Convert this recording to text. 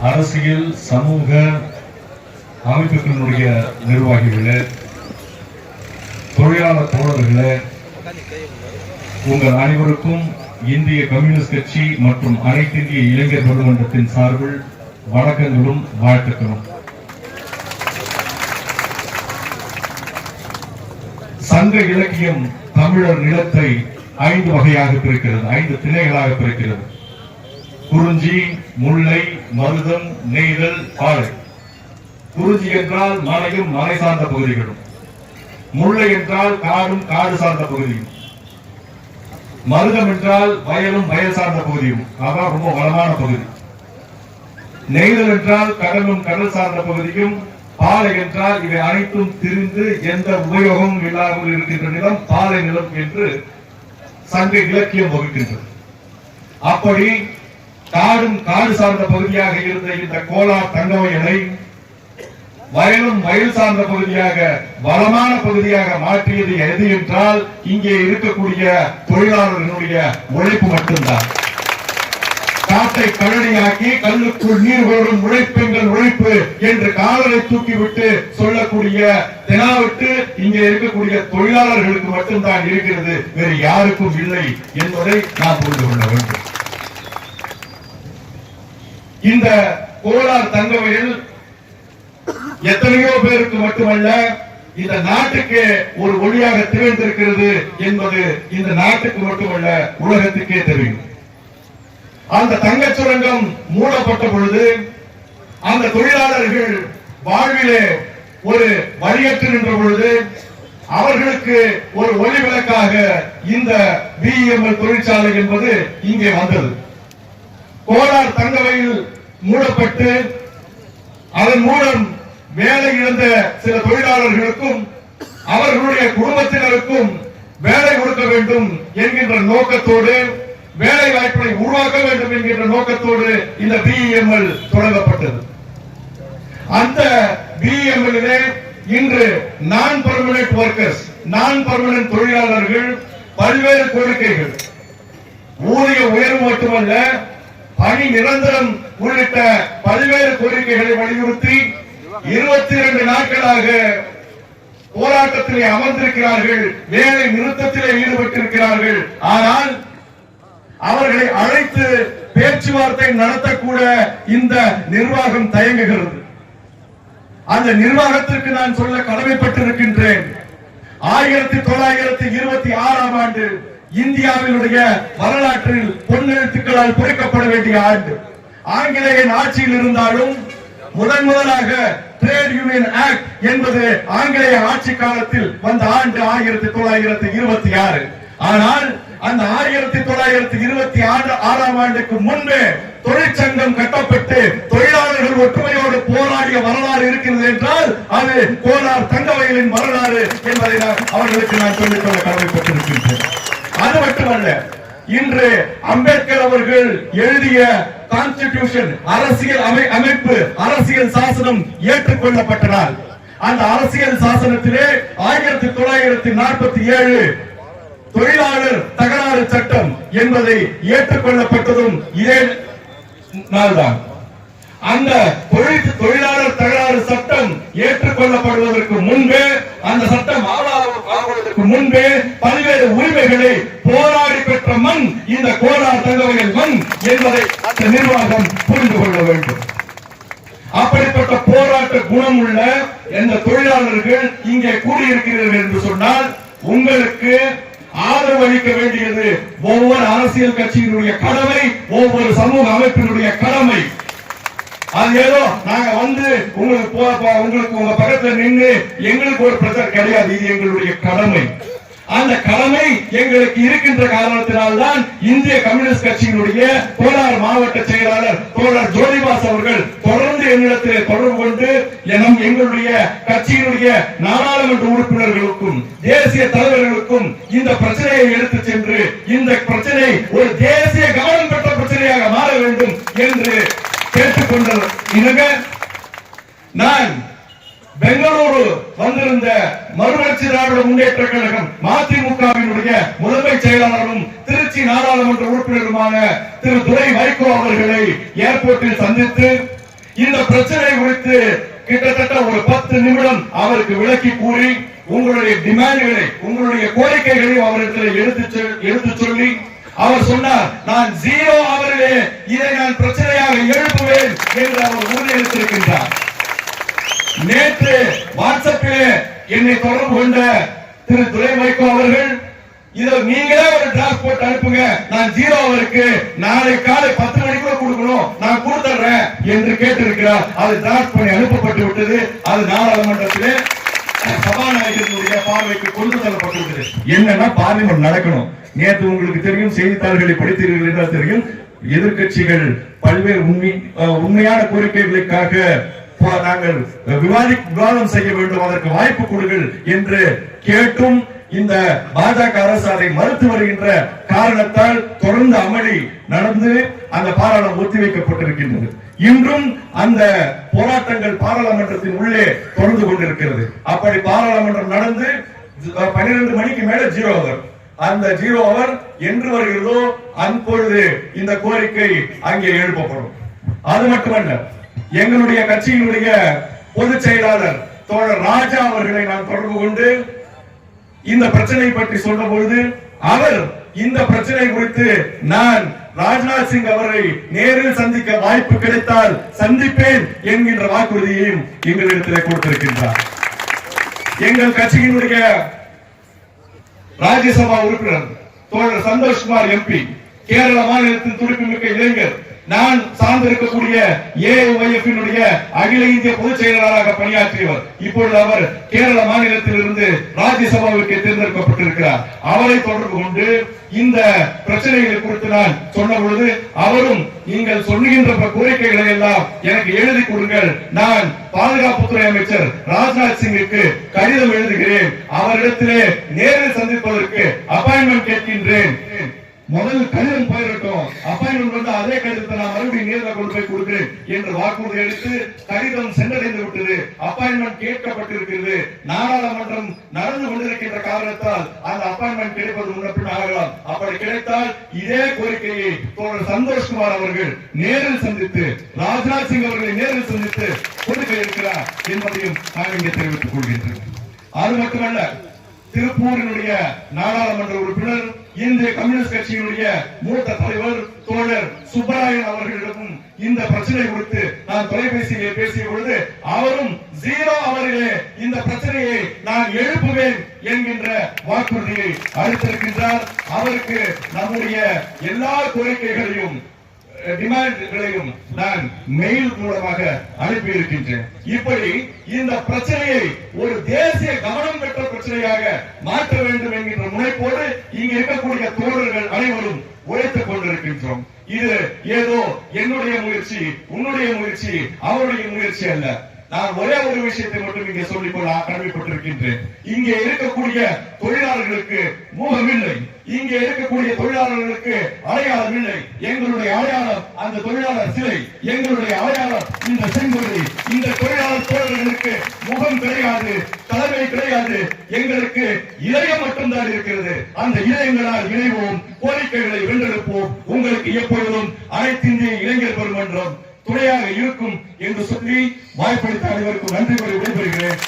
அரசியல் சமூக அமைப்புகளினுடைய நிர்வாகிகளே, தொழிலாளர் தோழர்களே, உங்கள் அனைவருக்கும் இந்திய கம்யூனிஸ்ட் கட்சி மற்றும் அனைத்து இந்திய இளைஞர் பெருமன்றத்தின் சார்பில் வணக்கங்களும் வாழ்த்துக்களும். சங்க இலக்கியம் தமிழர் நிலத்தை 5 வகையாக பிரிக்கிறது, 5 திணைகளாக பிரிக்கிறது. குறிஞ்சி, முல்லை, மருதம், நெய்தல், பாலை. குறிஞ்சி என்றால் மலையும் மலை சார்ந்த பகுதிகளும், முல்லை என்றால் காடும் காடு சார்ந்த பகுதியும், மருதம் என்றால் வயலும் வயல் சார்ந்த பகுதியும், அதான் ரொம்ப வளமான பகுதி. நெய்தல் என்றால் கடலும் கடல் சார்ந்த பகுதியும், பாலை என்றால் இவை அனைத்தும் திரிந்து எந்த உபயோகமும் இல்லாமல் இருக்கின்ற நிலம் பாலை நிலம் என்று சங்க இலக்கியம் வகுக்கின்றது. அப்படி காடும் காடு சார்ந்த பகுதியாக இருந்த இந்த கோலார் தங்கவயலை வயலும் வயல் சார்ந்த பகுதியாக வளமான பகுதியாக மாற்றியது எது என்றால் இங்கே இருக்கக்கூடிய தொழிலாளர்களுடைய உழைப்பு மட்டும்தான். காட்டை கடலையாக்கி கல்லுக்குள் நீர் வரும் உழைப்பெங்கள் உழைப்பு என்று காலரை தூக்கிவிட்டு சொல்லக்கூடிய தெனாவிட்டு இங்கே இருக்கக்கூடிய தொழிலாளர்களுக்கு மட்டும்தான் இருக்கிறது, வேறு யாருக்கும் இல்லை என்பதை நாம் புரிந்து கொள்ள வேண்டும். இந்த கோலார் தங்கவயல் எத்தனையோ பேருக்கு மட்டுமல்ல இந்த நாட்டுக்கு ஒரு ஒளியாக திகழ்ந்திருக்கிறது என்பது இந்த நாட்டுக்கு மட்டுமல்ல உலகத்துக்கே தெரியும். அந்த தங்கச் சுரங்கம் மூடப்பட்ட பொழுது அந்த தொழிலாளர்கள் வாழ்விலே ஒரு வழியற்று நின்ற பொழுது அவர்களுக்கு ஒரு ஒளி விளக்காக இந்த பிஎம்எல் தொழிற்சாலை என்பது இங்கே வந்தது. கோலார் தங்கவயல் மூடப்பட்டு அதன் மூலம் வேலை இழந்த சில தொழிலாளர்களுக்கும் அவர்களுடைய குடும்பத்தினருக்கும் வேலை கொடுக்க வேண்டும் என்கின்ற நோக்கத்தோடு, வேலை வாய்ப்பை உருவாக்க வேண்டும் என்கின்ற நோக்கத்தோடு இந்த பிஎம்எல் தொடங்கப்பட்டது. அந்த பிஎம்எல்லிலே இன்று நான் பெர்மனன்ட் ஒர்க்கர்ஸ், நான் பெர்மனன்ட் தொழிலாளர்கள் பல்வேறு கோரிக்கைகள், ஊதிய உயர்வு மட்டுமல்ல பணி நிரந்தரம் உள்ளிட்ட பல்வேறு கோரிக்கைகளை வலியுறுத்தி 22 நாட்களாக போராட்டத்திலே அமர்ந்திருக்கிறார்கள், வேலை நிறுத்தத்திலே ஈடுபட்டிருக்கிறார்கள். ஆனால் அவர்களை அழைத்து பேச்சுவார்த்தை நடத்தக்கூட இந்த நிர்வாகம் தயங்குகிறது. அந்த நிர்வாகத்திற்கு நான் சொல்ல கடமைப்பட்டிருக்கின்றேன். 1926ஆம் ஆண்டு இந்தியாவினுடைய வரலாற்றில் பொன்னெழுத்துக்களால் பொறிக்கப்பட வேண்டிய ஆண்டு. ஆங்கிலேயன் ஆட்சியில் இருந்தாலும் முதலாக ட்ரேட் யூனியன் ஆக்ட் என்பது ஆங்கிலேய ஆட்சி காலத்தில் வந்த ஆண்டு 1926. ஆனால் அந்த 1926ஆம் ஆண்டுக்கு முன்பே தொழிற்சங்கம் கட்டப்பட்டு தொழிலாளர்கள் ஒற்றுமையோடு போராடிய வரலாறு இருக்கிறது என்றால் அது கோலார் தங்கவயலின் வரலாறு என்பதை அவர்களுக்கு நான் சொல்லிக்கொள்ள கடமைப்பட்டிருக்கின்றேன். அது மட்டுமல்ல, இன்று அம்பேத்கர் அவர்கள் எழுதிய கான்ஸ்டிடியூஷன், அரசியல் அமைப்பு, அரசியல் சாசனம் ஏற்றுக்கொள்ளப்பட்ட நாள். அந்த அரசியல் சாசனத்திலே 1947 தொழிலாளர் தகராறு சட்டம் என்பதை ஏற்றுக்கொள்ளப்பட்டதும் இதே நாள்தான். அந்த தொழிலாளர் தகராறு சட்டம் ஏற்றுக்கொள்ளப்படுவதற்கு முன்பே, அந்த சட்டம் ஆவதற்கு முன்பே பல்வேறு உரிமைகளை போராடி பெற்ற மண் இந்த கோலார் தங்கவயல் மண் என்பதை அந்த நிர்வாகம் புரிந்து கொள்ள வேண்டும். அப்படிப்பட்ட போராட்ட குணம் உள்ள எந்த தொழிலாளர்கள் இங்கே கூடியிருக்கிறீர்கள் என்று சொன்னால் உங்களுக்கு ஆதரவு அளிக்க வேண்டியது ஒவ்வொரு அரசியல் கட்சியினுடைய கடமை, ஒவ்வொரு சமூக அமைப்பினுடைய கடமை. அது ஏதோ நாங்க வந்து உங்களுக்கு உங்க பக்கத்துல நின்று எங்களுக்கு ஒரு பிரச்சனை கிடையாது, இது எங்களுடைய கடமை. அந்த கடமை எங்களுக்கு இருக்கின்ற காரணத்தினால்தான் இந்திய கம்யூனிஸ்ட் கட்சியினுடைய கோலார் மாவட்ட செயலாளர் தோழர் ஜோதிபாஸ் அவர்கள் தொடர்ந்து என்னிடத்திலே தொடர்பு கொண்டு எங்களுடைய கட்சியினுடைய நாடாளுமன்ற உறுப்பினர்களுக்கும் தேசிய தலைவர்களுக்கும் இந்த பிரச்சனையை எடுத்து சென்று இந்த பிரச்சனை ஒரு தேசிய கவனம் பெற்ற பிரச்சனையாக மாற வேண்டும் என்று கேட்டுக்கொண்டது. நான் பெங்களூரு வந்திருந்த மறுமலர்ச்சி திராவிட முன்னேற்ற கழகம் மதிமுகவினுடைய முதன்மை செயலாளரும் திருச்சி நாடாளுமன்ற உறுப்பினருமான திரு துரை வைகோ அவர்களை ஏர்போர்ட்டில் சந்தித்து இந்த பிரச்சனை குறித்து கிட்டத்தட்ட ஒரு 10 நிமிடம் அவருக்கு விளக்கி கூறி உங்களுடைய டிமாண்டுகளை, உங்களுடைய கோரிக்கைகளை அவரிடத்தில் எடுத்து சொல்லி அவர் சொன்னார், நான் 0 அவர்களே இதை நான் பிரச்சனையாக எழுப்புவேன் என்று அவர் உறுதியளித்திருக்கின்றார். நேற்று வாட்ஸ்அப்பிலே என்னை தொடர்பு கொண்ட திரு துரை வைகோ அவர்கள், இதை நீங்களே ஒரு டிராஃப்ட் போட்டு அனுப்புங்க, நான் 0 அவருக்கு நாளை காலை 10 மணிக்குள்ள கொடுக்கணும், நான் கொடுத்துறேன் என்று கேட்டிருக்கிறார். அது டிராஃப்ட் பண்ணி அனுப்பப்பட்டு விட்டது. அது நாடாளுமன்றத்திலே சபாநாயகர்களுடைய பார்வைக்கு கொண்டு செல்லப்பட்டுள்ளது. என்னன்னா பார்லிமெண்ட் நடக்கணும். நேற்று உங்களுக்கு தெரியும், செய்தித்தாள்களை படித்தீர்கள் என்றால் தெரியும், எதிர்கட்சிகள் பல்வேறு உண்மையான கோரிக்கைகளுக்காக நாங்கள் விவாதம் செய்ய வேண்டும், அதற்கு வாய்ப்பு கொடுங்கள் என்று கேட்டும் இந்த பாஜக அரசு அதை மறுத்து வருகின்ற காரணத்தால் தொடர்ந்து அமளி நடந்து அந்த பாராளுமன்றம் ஒத்திவைக்கப்பட்டிருக்கின்றது. இன்றும் அந்த போராட்டங்கள் பாராளுமன்றத்தின் உள்ளே தொடர்ந்து கொண்டிருக்கிறது. அப்படி பாராளுமன்றம் நடந்து 12 மணிக்கு மேல 0 அவர், அந்த 0 அவர் என்று வருகிறதோ அப்பொழுது இந்த கோரிக்கை அங்கே எழுப்பப்படும். அது மட்டுமல்ல, எங்களுடைய கட்சியினுடைய பொதுச் செயலாளர் தோழர் ராஜா அவர்களை நான் தொடர்பு கொண்டு இந்த பிரச்சனை பற்றி சொன்ன பொழுது அவர் இந்த பிரச்சனை குறித்து நான் ராஜ்நாத் சிங் அவரை நேரில் சந்திக்க வாய்ப்பு கிடைத்தால் சந்திப்பேன் என்கின்ற வாக்குறுதியையும் எங்களிடத்தில் கொடுத்திருக்கின்றார். எங்கள் கட்சியினுடைய ராஜ்யசபா உறுப்பினர் தோழர் சந்தோஷ்குமார் எம்பி, கேரள மாநிலத்தின் துடிப்புமிக்க இளைஞர், நான் சார்ந்திருக்கக்கூடிய ஏஐஒய்எஃப் அகில இந்திய பொதுச் செயலாளராக பணியாற்றியவர். இப்பொழுது அவர் கேரள மாநிலத்தில் இருந்து ராஜ்யசபாவிற்கு தேர்ந்தெடுக்கப்பட்டிருக்கிறார். அவரை தொடர்பு கொண்டு இந்த பிரச்சனைகளை குறித்து நான் சொன்ன பொழுது அவரும், நீங்கள் சொல்லுகின்ற கோரிக்கைகளை எல்லாம் எனக்கு எழுதி கொடுங்கள், நான் பாதுகாப்புத்துறை அமைச்சர் ராஜ்நாத் சிங்குக்கு கடிதம் எழுதுகிறேன், அவரிடத்திலே நேரில் சந்திப்பதற்கு அப்பாயின்மெண்ட் கேட்கின்றேன், முதல் கடிதம் போயிருக்கும், அப்பாயின்மெண்ட் வந்து அதே கடிதத்தை நான் மறுபடியும் நேரில் கொண்டு போய் கொடுக்கிறேன் என்று வாக்குறுதி அளித்து கடிதம் சென்றடைந்து விட்டது. அப்பாயின்மெண்ட் கேட்கப்பட்டிருக்கிறது. நாடாளுமன்றம் நடந்து கொண்டிருக்கின்ற காரணத்தால் அந்த அப்பாயின்மெண்ட் கிடைப்பது முன்னப்பின் ஆகலாம். அப்படி கிடைத்தால் இதே கோரிக்கையை தோழர் சந்தோஷ்குமார் அவர்கள் நேரில் சந்தித்து, ராஜ்நாத் சிங் அவர்களை நேரில் சந்தித்து கொடுக்க இருக்கிறார் என்பதையும் நான் இங்கே தெரிவித்துக் கொள்கின்றேன். அது மட்டுமல்ல, திருப்பூரினுடைய நாடாளுமன்ற உறுப்பினர், இந்திய கம்யூனிஸ்ட் கட்சியினுடைய மூத்த தலைவர் தோழர் சுப்பராயன் அவர்களிடமும் இந்த பிரச்சனை குறித்து நான் தொலைபேசியிலே பேசிய பொழுது அவரும் 0 அவர்களே இந்த பிரச்சனையை நான் எழுப்புவேன் என்கின்ற வாக்குறுதியை அளித்திருக்கின்றார். அவருக்கு நம்முடைய எல்லா கோரிக்கைகளையும் டிமாண்ட்களையும் நான் மெயில் மூலமாக அனுப்பி இருக்கின்றேன். இப்படி இந்த பிரச்சனையை ஒரு தேசிய கவனம் பெற்ற பிரச்சனையாக மாற்ற வேண்டும் என்கின்ற முனைப்போடு இங்க இருக்கக்கூடிய தோழர்கள் அனைவரும் உழைத்துக் கொண்டிருக்கின்றோம். இது ஏதோ என்னுடைய முயற்சி, உன்னுடைய முயற்சி, அவருடைய முயற்சி அல்ல. நான் ஒரே ஒரு விஷயத்தை மட்டும் இங்கே சொல்லிக்கொள்ள கடமைப்பட்டிருக்கின்றேன். இங்கே இருக்கக்கூடிய தொழிலாளர்களுக்கு முகம் இல்லை, இங்கே இருக்கக்கூடிய தொழிலாளர்களுக்கு அடையாளம் இல்லை. எங்களுடைய அடையாளம் அந்த தொழிலாளர் சிலை, எங்களுடைய அடையாளம் இந்த செங்கோலை. இந்த தொழிலாளர் தோழர்களுக்கு முகம் கிடையாது, தலைமை கிடையாது, எங்களுக்கு இதயம் மட்டும்தான் இருக்கிறது. அந்த இதயங்களால் இணைவோம், கோரிக்கைகளை வென்றெடுப்போம். உங்களுக்கு எப்பொழுதும் அனைத்து இந்திய இளைஞர் பெருமன்றம் துணையாக இருக்கும் என்று சொல்லி வாய்ப்பளித்த அனைவருக்கும் நன்றி கூறி விடைபெறுகிறேன்.